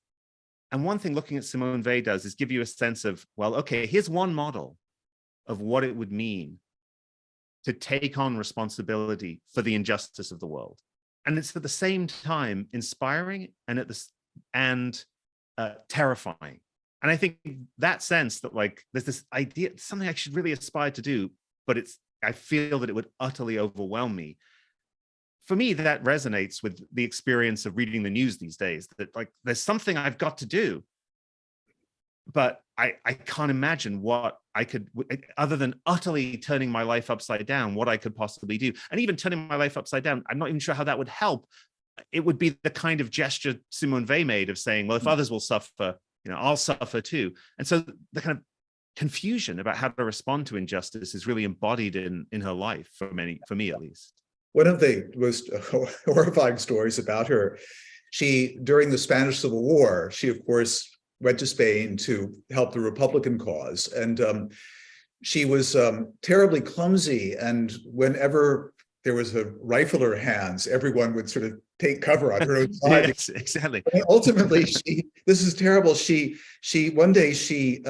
S2: And one thing looking at Simone Weil does is give you a sense of, well, okay, here's one model of what it would mean to take on responsibility for the injustice of the world. And it's at the same time inspiring and terrifying. And I think that sense that like there's this idea, something I should really aspire to do, but I feel that it would utterly overwhelm me. For me, that resonates with the experience of reading the news these days, that like there's something I've got to do, but I can't imagine what I could, other than utterly turning my life upside down, what I could possibly do. And even turning my life upside down, I'm not even sure how that would help. It would be the kind of gesture Simone Weil made of saying, well, if others will suffer, I'll suffer too. And so the kind of confusion about how to respond to injustice is really embodied in her life for me at least.
S3: One of the most horrifying stories about her, during the Spanish Civil War, she of course went to Spain to help the Republican cause. And she was terribly clumsy. And whenever there was a rifle in her hands, everyone would sort of take cover on her own side.
S2: Yes, exactly.
S3: And ultimately, this is terrible. One day she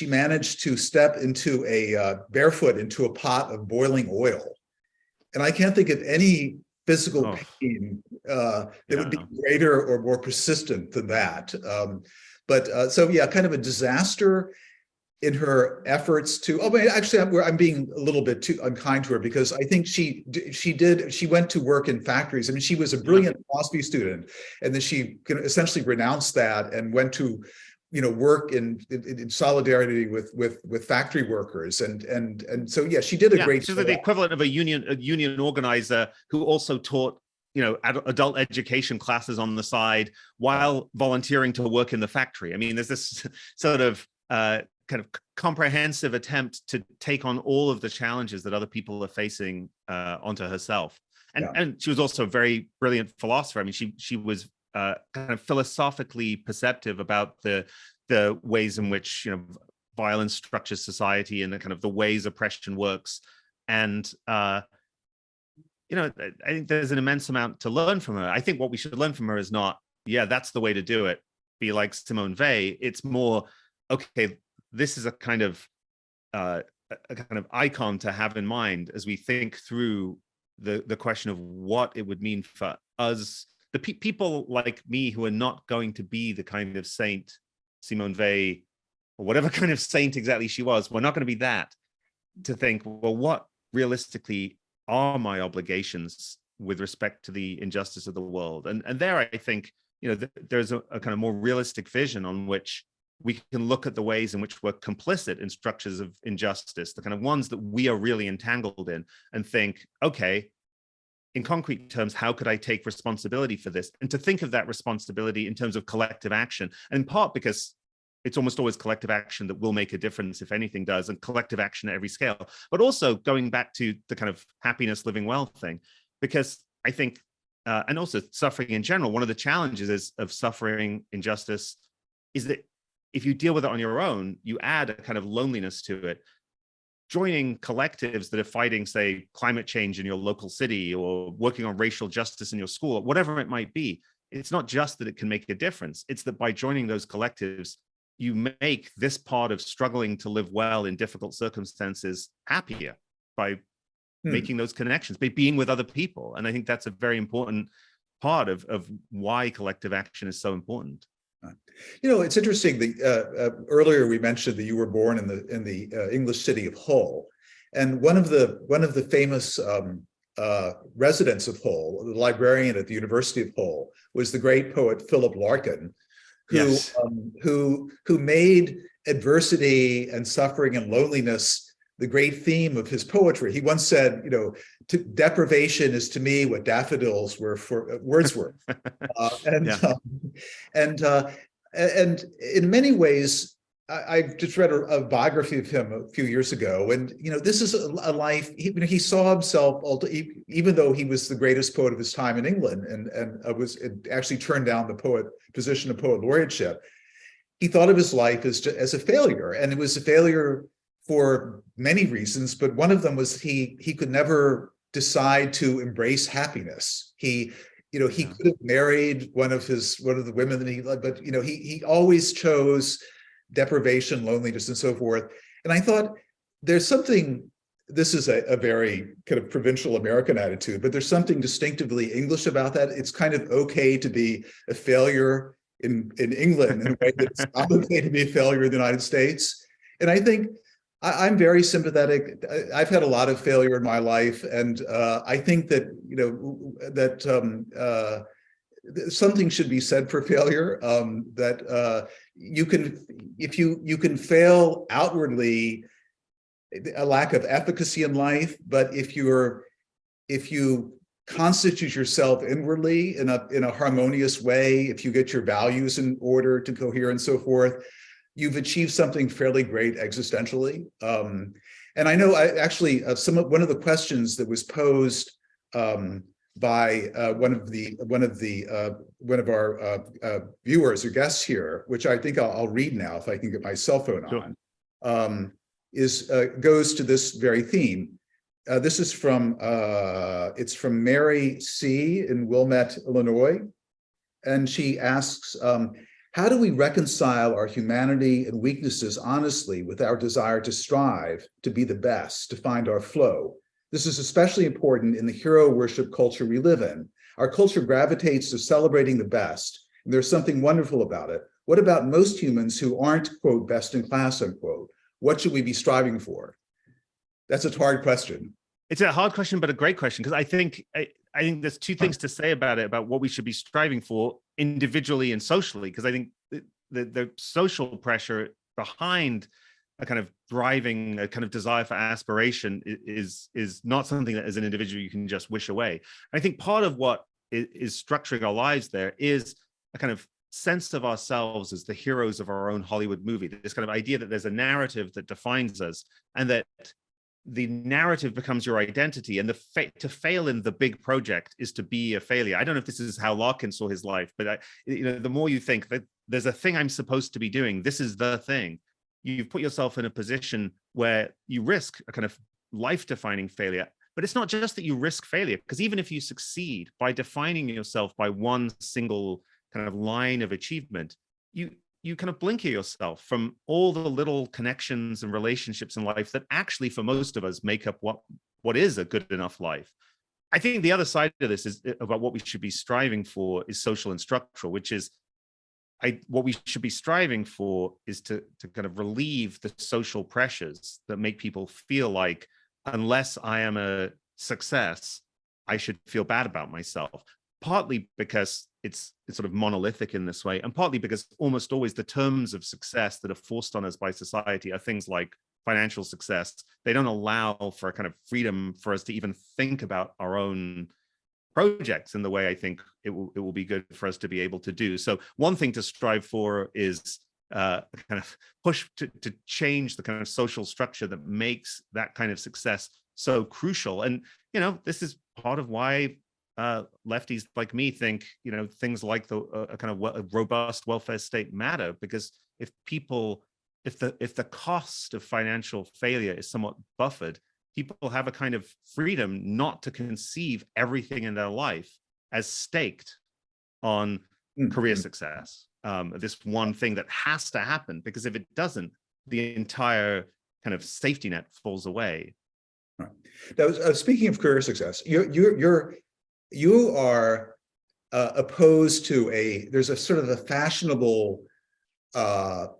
S3: managed to step into barefoot into a pot of boiling oil. And I can't think of any physical pain that would be greater or more persistent than that. So yeah, kind of a disaster in her efforts to, actually, I'm being a little bit too unkind to her, because I think she went to work in factories. I mean, she was a brilliant philosophy student, and then she essentially renounced that and went to, work in solidarity with factory workers. And so, yeah, she did a great job.
S2: She's like the equivalent of a union organizer who also taught adult education classes on the side while volunteering to work in the factory. I mean, there's this sort of kind of comprehensive attempt to take on all of the challenges that other people are facing onto herself. And she was also a very brilliant philosopher. I mean, she was kind of philosophically perceptive about the ways in which violence structures society and the kind of the ways oppression works. And I think there's an immense amount to learn from her. I think what we should learn from her is not, that's the way to do it, be like Simone Weil. It's more, okay, this is a kind of icon to have in mind as we think through the question of what it would mean for us, the people like me who are not going to be the kind of saint Simone Weil, or whatever kind of saint exactly she was. We're not going to be that, to think, well, what realistically are my obligations with respect to the injustice of the world? And there, I think, there's a kind of more realistic vision on which we can look at the ways in which we're complicit in structures of injustice, the kind of ones that we are really entangled in, and think, okay, in concrete terms, how could I take responsibility for this? And to think of that responsibility in terms of collective action, and in part because it's almost always collective action that will make a difference, if anything does, and collective action at every scale. But also going back to the kind of happiness, living well thing, because I think, and also suffering in general, one of the challenges of suffering injustice is that if you deal with it on your own, you add a kind of loneliness to it. Joining collectives that are fighting, say, climate change in your local city, or working on racial justice in your school, whatever it might be, it's not just that it can make a difference. It's that by joining those collectives, you make this part of struggling to live well in difficult circumstances happier by making those connections, by being with other people. And I think that's a very important part of why collective action is so important.
S3: It's interesting that earlier we mentioned that you were born in the English city of Hull, And one of the famous residents of Hull, the librarian at the University of Hull, was the great poet Philip Larkin, who
S2: Yes.
S3: who made adversity and suffering and loneliness the great theme of his poetry. He once said, deprivation is to me what daffodils were for Wordsworth. And in many ways, I just read a biography of him a few years ago, and this is a life. He saw himself, even though he was the greatest poet of his time in England, and actually turned down the position of poet laureateship. He thought of his life as a failure, and it was a failure for many reasons, but one of them was he could never decide to embrace happiness. He could have married one of the women that he loved, but he always chose deprivation, loneliness, and so forth. And I thought there's something. This is a very kind of provincial American attitude, but there's something distinctively English about that. It's kind of okay to be a failure in England in a way that it's not okay to be a failure in the United States. And I think I'm very sympathetic. I've had a lot of failure in my life, and I think that something should be said for failure. That you can fail outwardly, a lack of efficacy in life, but if you constitute yourself inwardly in a harmonious way, if you get your values in order to cohere and so forth, you've achieved something fairly great existentially. And I know one of the questions that was posed by one of our viewers or guests here, which I think I'll read now if I can get my cell phone on, goes to this very theme. This is from Mary C. in Wilmette, Illinois, and she asks, how do we reconcile our humanity and weaknesses honestly with our desire to strive to be the best, to find our flow? This is especially important in the hero worship culture we live in. Our culture gravitates to celebrating the best, and there's something wonderful about it. What about most humans who aren't, quote, best in class, unquote? What should we be striving for? That's a hard question.
S2: It's a hard question, but a great question, because I think there's two things to say about it, about what we should be striving for individually and socially, because I think the social pressure behind a kind of driving, a kind of desire for aspiration is not something that as an individual you can just wish away. I think part of what is structuring our lives there is a kind of sense of ourselves as the heroes of our own Hollywood movie, this kind of idea that there's a narrative that defines us, and that the narrative becomes your identity, and to fail in the big project is to be a failure. I don't know if this is how Larkin saw his life, but the more you think that there's a thing I'm supposed to be doing, this is the thing, you've put yourself in a position where you risk a kind of life-defining failure. But it's not just that you risk failure, because even if you succeed by defining yourself by one single kind of line of achievement, you kind of blinker yourself from all the little connections and relationships in life that actually, for most of us, make up what is a good enough life. I think the other side of this is about what we should be striving for is social and structural, which is what we should be striving for is to kind of relieve the social pressures that make people feel like, unless I am a success, I should feel bad about myself. Partly because it's sort of monolithic in this way, and partly because almost always the terms of success that are forced on us by society are things like financial success. They don't allow for a kind of freedom for us to even think about our own projects in the way I think it will be good for us to be able to do. So one thing to strive for is kind of push to change the kind of social structure that makes that kind of success so crucial. And this is part of why lefties like me think things like the kind of robust welfare state matter, because if the cost of financial failure is somewhat buffered, people have a kind of freedom not to conceive everything in their life as staked on career success, this one thing that has to happen, because if it doesn't, the entire kind of safety net falls away.
S3: Right. Now, speaking of career success, you are opposed to there's a sort of a fashionable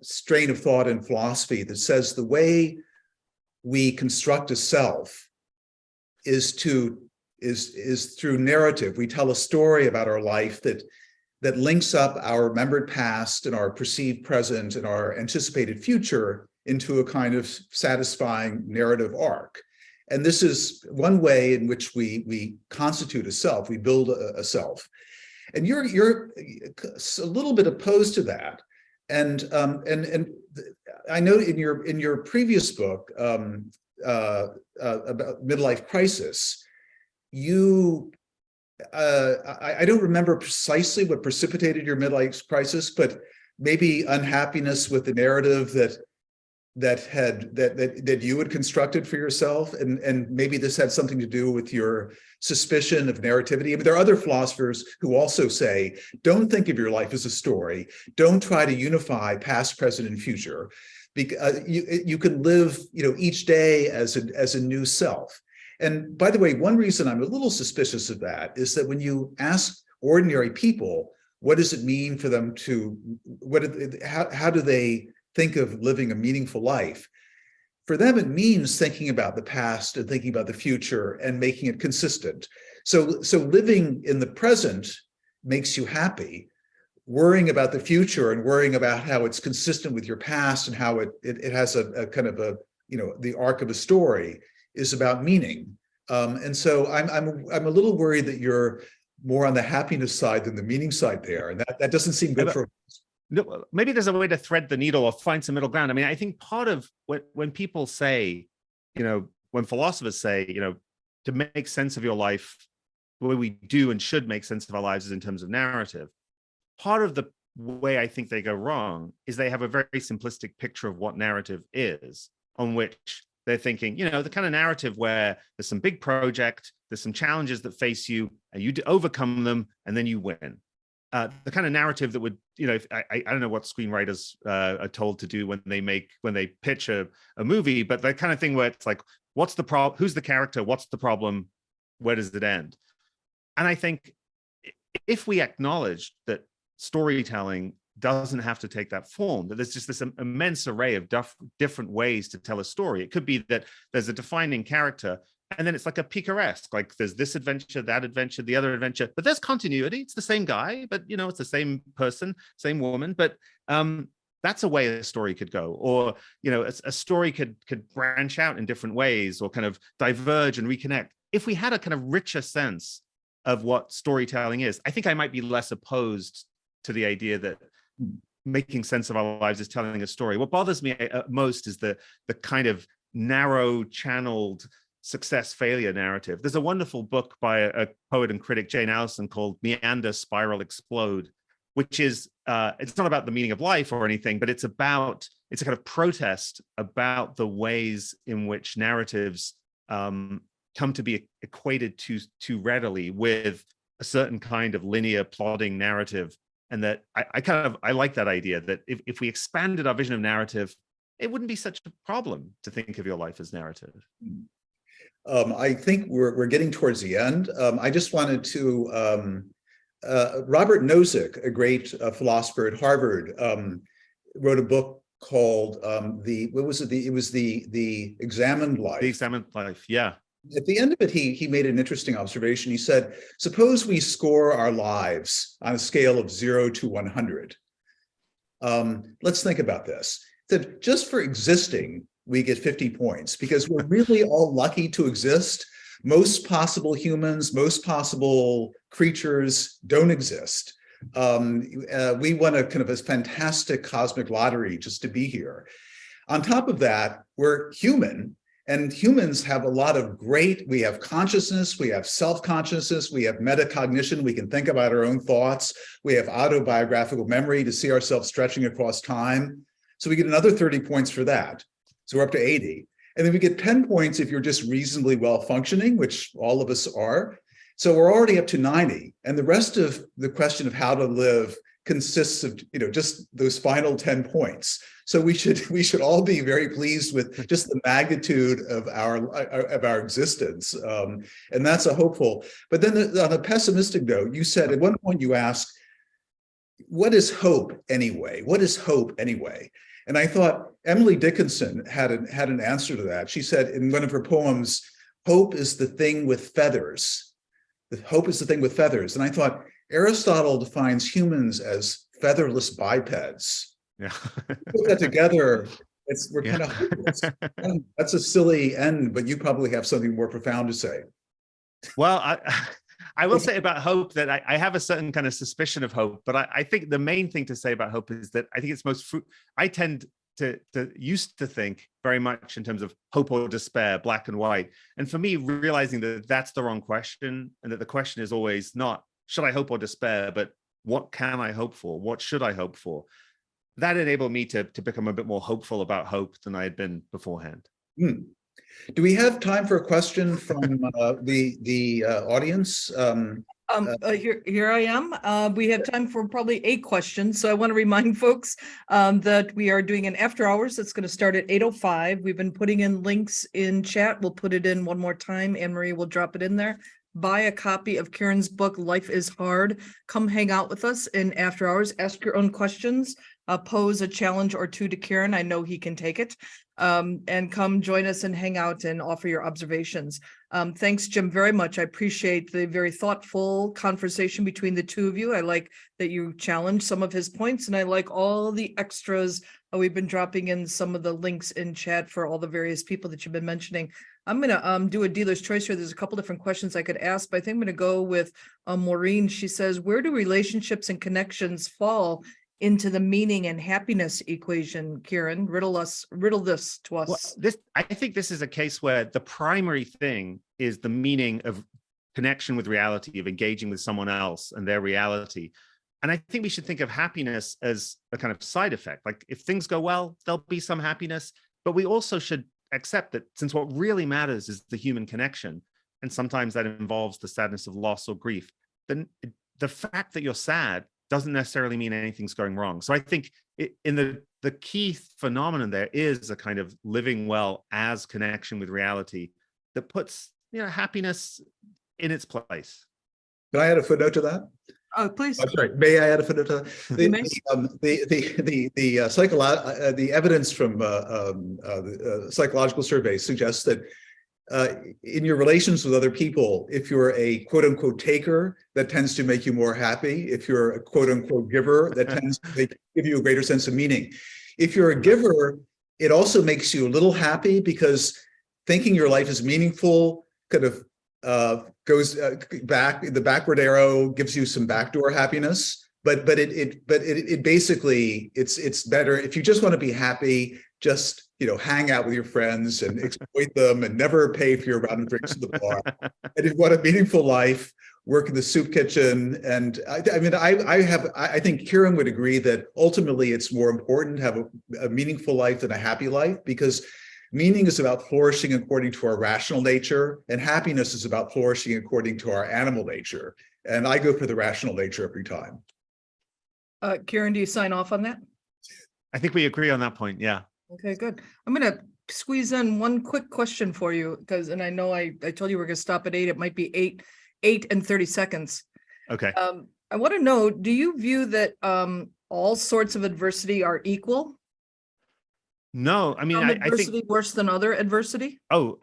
S3: strain of thought and philosophy that says the way we construct a self is through narrative. We tell a story about our life that links up our remembered past and our perceived present and our anticipated future into a kind of satisfying narrative arc. And this is one way in which we constitute a self, we build a self. And you're a little bit opposed to that. And I know in your previous book about midlife crisis, you I don't remember precisely what precipitated your midlife crisis, but maybe unhappiness with the narrative that you had constructed for yourself, and maybe this had something to do with your suspicion of narrativity. But there are other philosophers who also say, don't think of your life as a story. Don't try to unify past, present, and future. Because you can live, each day as a new self. And by the way, one reason I'm a little suspicious of that is that when you ask ordinary people, what does it mean for them to, how do they think of living a meaningful life? For them, it means thinking about the past and thinking about the future and making it consistent. So living in the present makes you happy. Worrying about the future and worrying about how it's consistent with your past and how it has a kind of the arc of a story is about meaning. And so I'm a little worried that you're more on the happiness side than the meaning side there. And that doesn't seem good for us.
S2: No, maybe there's a way to thread the needle or find some middle ground. I mean, I think part of when people say, when philosophers say, to make sense of your life, the way we do and should make sense of our lives is in terms of narrative. Part of the way I think they go wrong is they have a very simplistic picture of what narrative is, on which they're thinking, the kind of narrative where there's some big project, there's some challenges that face you, and you overcome them, and then you win. The kind of narrative that would, I don't know what screenwriters are told to do when they pitch a movie, but that kind of thing where it's like, what's the problem? Who's the character? What's the problem? Where does it end? And I think if we acknowledge that storytelling doesn't have to take that form, that there's just this immense array of different ways to tell a story. It could be that there's a defining character, and then it's like a picaresque, like there's this adventure, that adventure, the other adventure, but there's continuity. It's the same guy, but it's the same person, same woman. But that's a way a story could go, or a story could branch out in different ways, or kind of diverge and reconnect. If we had a kind of richer sense of what storytelling is, I think I might be less opposed to the idea that making sense of our lives is telling a story. What bothers me most is the kind of narrow channeled success failure narrative. There's a wonderful book by a poet and critic, Jane Allison, called Meander, Spiral, Explode, which is it's not about the meaning of life or anything, but it's a kind of protest about the ways in which narratives come to be equated too readily with a certain kind of linear plodding narrative. And that I like that idea that if we expanded our vision of narrative, it wouldn't be such a problem to think of your life as narrative.
S3: I think we're getting towards the end. I just wanted to, Robert Nozick, a great philosopher at Harvard, wrote a book called the Examined Life.
S2: The Examined Life, yeah.
S3: At the end of it, he made an interesting observation. He said, suppose we score our lives on a scale of 0 to 100. Let's think about this. That just for existing, we get 50 points because we're really all lucky to exist. Most possible humans, most possible creatures don't exist. We won a kind of a fantastic cosmic lottery just to be here. On top of that, we're human. And humans have a lot of we have consciousness, we have self-consciousness, we have metacognition, we can think about our own thoughts, we have autobiographical memory to see ourselves stretching across time. So we get another 30 points for that. So we're up to 80. And then we get 10 points if you're just reasonably well functioning, which all of us are. So we're already up to 90. And the rest of the question of how to live consists of just those final 10 points. So we should all be very pleased with just the magnitude of our existence, and that's a hopeful. But then on a pessimistic note, you said at one point you asked, what is hope anyway? What is hope anyway? And I thought Emily Dickinson had an answer to that. She said in one of her poems, hope is the thing with feathers. Hope is the thing with feathers. And I thought Aristotle defines humans as featherless bipeds.
S2: Yeah.
S3: Put that together, we're
S2: Yeah.
S3: kind of hopeless. And that's a silly end, but you probably have something more profound to say.
S2: Well, I will say about hope that I have a certain kind of suspicion of hope, but I think the main thing to say about hope is that I think it's I tend to used to think very much in terms of hope or despair, black and white. And for me, realizing that that's the wrong question, and that the question is always not, should I hope or despair, but what can I hope for? What should I hope for? That enabled me to become a bit more hopeful about hope than I had been beforehand.
S3: Do we have time for a question from the audience?
S1: Here I am. We have time for probably 8 questions. So I want to remind folks that we are doing an after hours that's going to start at 8:05. We've been putting in links in chat. We'll put it in one more time. Anne-Marie will drop it in there. Buy a copy of Kieran's book, Life is Hard. Come hang out with us in after hours. Ask your own questions. Pose a challenge or 2 to Kieran. I know he can take it. And come join us and hang out and offer your observations. Thanks, Jim, very much. I appreciate the very thoughtful conversation between the 2 of you. I like that you challenged some of his points, and I like all the extras. We've been dropping in some of the links in chat for all the various people that you've been mentioning. I'm going to do a dealer's choice here. There's a couple different questions I could ask, but I think I'm going to go with Maureen. She says, where do relationships and connections fall into the meaning and happiness equation? Kieran, riddle this to us.
S2: Well, I think this is a case where the primary thing is the meaning of connection with reality, of engaging with someone else and their reality. And I think we should think of happiness as a kind of side effect. Like if things go well, there'll be some happiness, but we also should accept that since what really matters is the human connection, and sometimes that involves the sadness of loss or grief, then the fact that you're sad doesn't necessarily mean anything's going wrong. So I think in the key phenomenon there is a kind of living well as connection with reality that puts happiness in its place.
S3: Can I add a footnote to that?
S1: Oh, please.
S3: I'm sorry. May I add a footnote to that? The evidence from the psychological surveys suggests that in your relations with other people, if you're a quote unquote taker, that tends to make you more happy. If you're a quote unquote giver, that tends to give you a greater sense of meaning. If you're a giver, it also makes you a little happy because thinking your life is meaningful kind of goes back. The backward arrow gives you some backdoor happiness, but it basically it's better if you just want to be happy. Just hang out with your friends and exploit them and never pay for your round of drinks at the bar. And if you want a meaningful life, work in the soup kitchen. And I think Kieran would agree that ultimately it's more important to have a meaningful life than a happy life, because meaning is about flourishing according to our rational nature, and happiness is about flourishing according to our animal nature. And I go for the rational nature every time.
S1: Kieran, do you sign off on that?
S2: I think we agree on that point. Yeah.
S1: Okay, good. I'm going to squeeze in one quick question for you, and I know I told you we're going to stop at 8. It might be 8 and 30 seconds.
S2: Okay.
S1: I want to know, do you view that all sorts of adversity are equal?
S2: No, I mean,
S1: Some
S2: I
S1: adversity
S2: think
S1: worse than other adversity.
S2: Oh,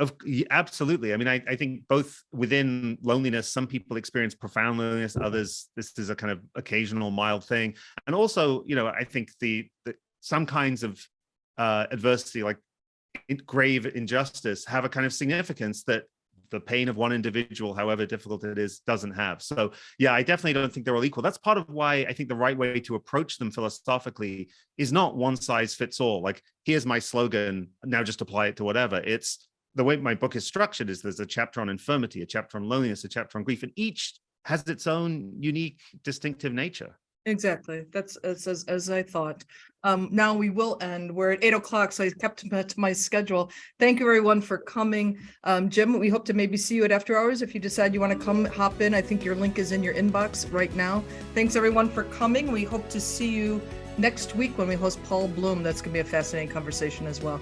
S2: absolutely. I mean, I think both within loneliness, some people experience profound loneliness, others, this is a kind of occasional mild thing. And also, I think the some kinds of adversity, like grave injustice, have a kind of significance that the pain of one individual, however difficult it is, doesn't have. So yeah, I definitely don't think they're all equal. That's part of why I think the right way to approach them philosophically is not one size fits all. Like, here's my slogan, now just apply it to whatever. It's the way my book is structured is there's a chapter on infirmity, a chapter on loneliness, a chapter on grief, and each has its own unique, distinctive nature.
S1: Exactly. That's as I thought. Now we will end. We're at 8 o'clock, so I kept to my schedule. Thank you everyone for coming. Jim, we hope to maybe see you at after hours. If you decide you want to come, hop in. I think your link is in your inbox right now. Thanks everyone for coming. We hope to see you next week when we host Paul Bloom. That's going to be a fascinating conversation as well.